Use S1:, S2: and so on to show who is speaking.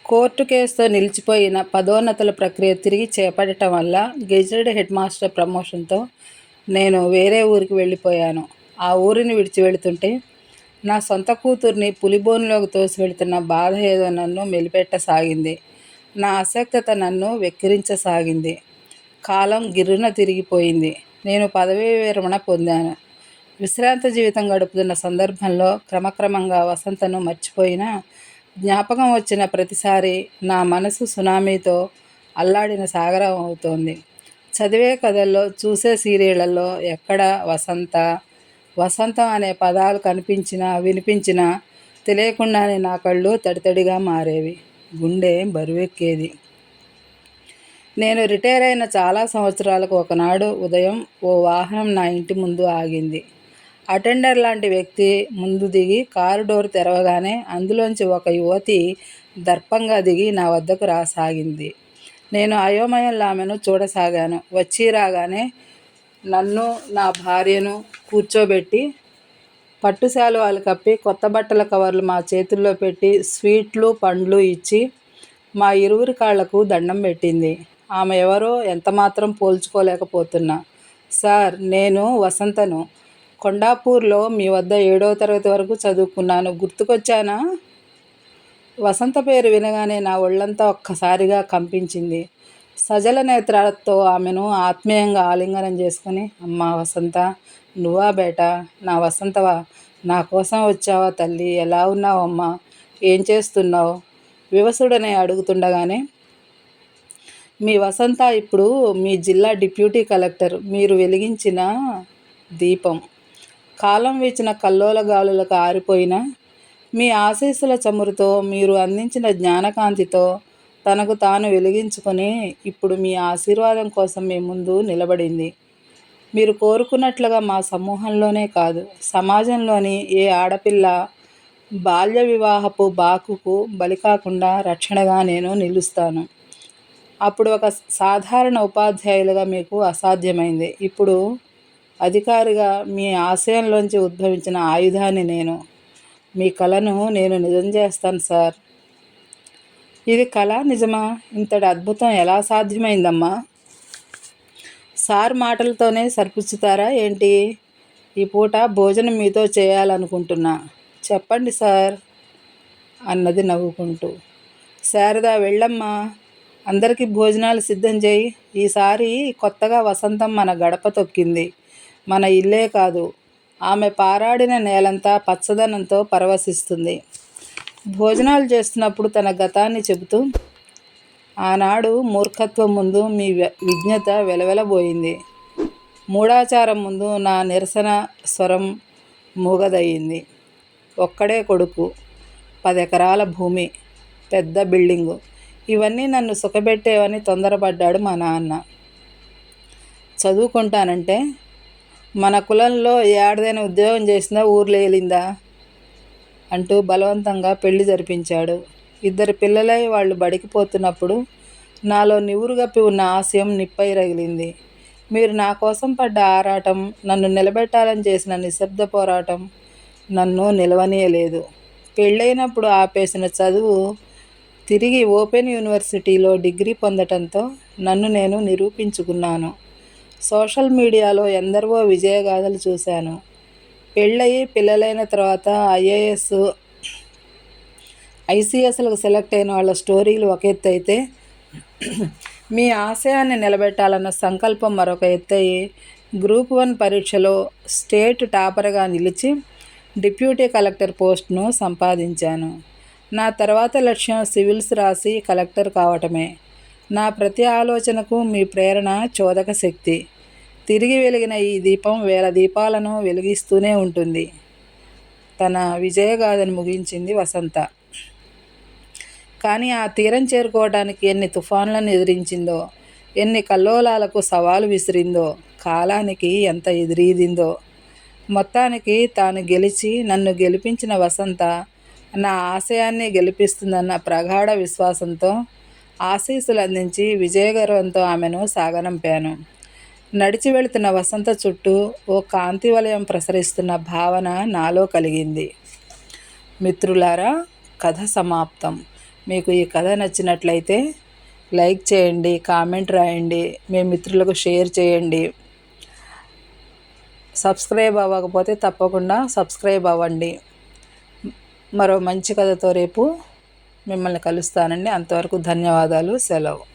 S1: Court కేసుతో నిలిచిపోయిన పదోన్నతుల ప్రక్రియ తిరిగి చేపట్టడం వల్ల గెజిటెడ్ హెడ్ మాస్టర్ ప్రమోషన్తో నేను వేరే ఊరికి వెళ్ళిపోయాను. ఆ ఊరిని విడిచి వెళుతుంటే నా సొంత కూతుర్ని పులిబోనులోకి తోసి వెళుతున్న బాధ ఏదో నన్ను మెలిపెట్టసాగింది. నా అశక్తత నన్ను వెక్కిరించసాగింది. కాలం గిర్రున తిరిగిపోయింది. నేను పదవీ విరమణ పొందాను. విశ్రాంత జీవితం గడుపుతున్న సందర్భంలో క్రమక్రమంగా వసంతను మర్చిపోయినా జ్ఞాపకం వచ్చిన ప్రతిసారి నా మనసు సునామీతో అల్లాడిన సాగరం అవుతోంది. చదివే కథల్లో, చూసే సీరియళ్లలో ఎక్కడ వసంతం అనే పదాలు కనిపించినా వినిపించినా తెలియకుండానే నా కళ్ళు తడితడిగా మారేవి. గుండె బరువెక్కేది. నేను రిటైర్ అయిన చాలా సంవత్సరాలకు ఒకనాడు ఉదయం ఓ వాహనం నా ఇంటి ముందు ఆగింది. అటెండర్ లాంటి వ్యక్తి ముందు దిగి కారు డోర్ తెరవగానే అందులోంచి ఒక యువతి దర్పంగా దిగి నా వద్దకు రాసాగింది. నేను అయోమయంలో ఆమెను చూడసాగాను. వచ్చి రాగానే నన్ను, నా భార్యను కూర్చోబెట్టి పట్టు శాలువాలు కప్పి కొత్త బట్టల కవర్లు మా చేతుల్లో పెట్టి స్వీట్లు, పండ్లు ఇచ్చి మా ఇరువురి కాళ్లకు దండం పెట్టింది. ఆమె ఎవరో ఎంతమాత్రం పోల్చుకోలేకపోతున్నా. సార్, నేను వసంతను. కొండాపూర్లో మీ వద్ద 7వ తరగతి వరకు చదువుకున్నాను. గుర్తుకొచ్చానా? వసంత పేరు వినగానే నా ఒళ్ళంతా ఒక్కసారిగా కంపించింది. సజల నేత్రాలతో ఆమెను ఆత్మీయంగా ఆలింగనం చేసుకుని, అమ్మా వసంత, నువ్వా బేటా? నా వసంతవా? నా కోసం వచ్చావా తల్లి? ఎలా ఉన్నావమ్మా? ఏం చేస్తున్నావు? వివసుడనే అడుగుతుండగానే, మీ వసంత ఇప్పుడు మీ జిల్లా డిప్యూటీ కలెక్టర్. మీరు వెలిగించిన దీపం కాలం వీచిన కల్లోల గాలులకు ఆరిపోయిన మీ ఆశీస్సుల చమురుతో, మీరు అందించిన జ్ఞానకాంతితో తనకు తాను వెలిగించుకొని ఇప్పుడు మీ ఆశీర్వాదం కోసం మీ ముందు నిలబడింది. మీరు కోరుకున్నట్లుగా మా సమూహంలోనే కాదు, సమాజంలోని ఏ ఆడపిల్ల బాల్య వివాహపు బాకుకు బలి కాకుండా రక్షణగా నేను నిలుస్తాను. అప్పుడు ఒక సాధారణ ఉపాధ్యాయులుగా మీకు అసాధ్యమైంది. ఇప్పుడు అధికారిగా మీ ఆశయంలోంచి ఉద్భవించిన ఆయుధాన్ని నేను. మీ కలను నేను నిజం చేస్తాను సార్. ఇది కళ, నిజమా? ఇంతటి అద్భుతం ఎలా సాధ్యమైందమ్మా? సార్ మాటలతోనే సరిపుచ్చుతారా ఏంటి? ఈ పూట భోజనం మీతో చేయాలనుకుంటున్నా. చెప్పండి సార్ అన్నది నవ్వుకుంటూ. శారద, వెళ్ళమ్మా, అందరికీ భోజనాలు సిద్ధం చేయి. ఈసారి కొత్తగా వసంతం మన గడప తొక్కింది. మన ఇల్లే కాదు, ఆమె పారాడిన నేలంతా పచ్చదనంతో పరవశిస్తుంది. భోజనాలు చేస్తున్నప్పుడు తన గతాన్ని చెబుతూ, ఆనాడు మూర్ఖత్వం ముందు మీ విజ్ఞత వెలవెలబోయింది. మూఢాచారం ముందు నా నిరసన స్వరం మూగదయ్యింది. ఒక్కడే కొడుకు, 10 ఎకరాల భూమి, పెద్ద బిల్డింగు, ఇవన్నీ నన్ను సుఖపెట్టేవని తొందరపడ్డాడు మా నాన్న. చదువుకుంటానంటే మన కులంలో ఏడాదైనా ఉద్యోగం చేసిందా, ఊర్లో ఏలిందా అంటూ బలవంతంగా పెళ్లి జరిపించాడు. 2 పిల్లలై వాళ్ళు బడికి పోతున్నప్పుడు నాలో నివురుగప్పి ఉన్న ఆశయం నిప్పై రగిలింది. మీరు నా కోసం పడ్డ ఆరాటం, నన్ను నిలబెట్టాలని చేసిన నిశ్శబ్ద పోరాటం నన్ను నిలవనీయలేదు. పెళ్ళైనప్పుడు ఆపేసిన చదువు తిరిగి ఓపెన్ యూనివర్సిటీలో డిగ్రీ పొందటంతో నన్ను నేను నిరూపించుకున్నాను. సోషల్ మీడియాలో ఎందరివో విజయగాథలు చూశాను. పెళ్ళయి పిల్లలైన తర్వాత ఐఏఎస్, ఐసీఎస్లకు సెలెక్ట్ అయిన వాళ్ళ స్టోరీలు ఒక ఎత్తు అయితే, మీ ఆశయాన్ని నిలబెట్టాలన్న సంకల్పం మరొక ఎత్తయి గ్రూప్ 1 పరీక్షలో స్టేట్ టాపర్గా నిలిచి డిప్యూటీ కలెక్టర్ పోస్ట్ను సంపాదించాను. నా తర్వాత లక్ష్యం సివిల్స్ రాసి కలెక్టర్ కావటమే. నా ప్రతి ఆలోచనకు మీ ప్రేరణ చోదక శక్తి. తిరిగి వెలిగిన ఈ దీపం 1000 దీపాలను వెలిగిస్తూనే ఉంటుంది. తన విజయగాథను ముగించింది వసంత. కానీ ఆ తీరం చేరుకోవడానికి ఎన్ని తుఫాన్లను ఎదిరించిందో, ఎన్ని కల్లోలాలకు సవాలు విసిరిందో, కాలానికి ఎంత ఎదురీదిందో. మొత్తానికి తాను గెలిచి నన్ను గెలిపించిన వసంత నా ఆశయాన్ని గెలిపిస్తుందన్న ప్రగాఢ విశ్వాసంతో ఆశీస్సులు అందించి విజయగర్వంతో ఆమెను సాగనంపాను. నడిచి వెళుతున్న వసంత చుట్టూ ఓ కాంతి వలయం ప్రసరిస్తున్న భావన నాలో కలిగింది. మిత్రులారా, కథ సమాప్తం. మీకు ఈ కథ నచ్చినట్లయితే లైక్ చేయండి, కామెంట్ రాయండి, మీ మిత్రులకు షేర్ చేయండి. సబ్స్క్రైబ్ అవ్వకపోతే తప్పకుండా సబ్స్క్రైబ్ అవ్వండి. మరో మంచి కథతో రేపు మిమ్మల్ని కలుస్తానండి. అంతవరకు ధన్యవాదాలు. సెలవు.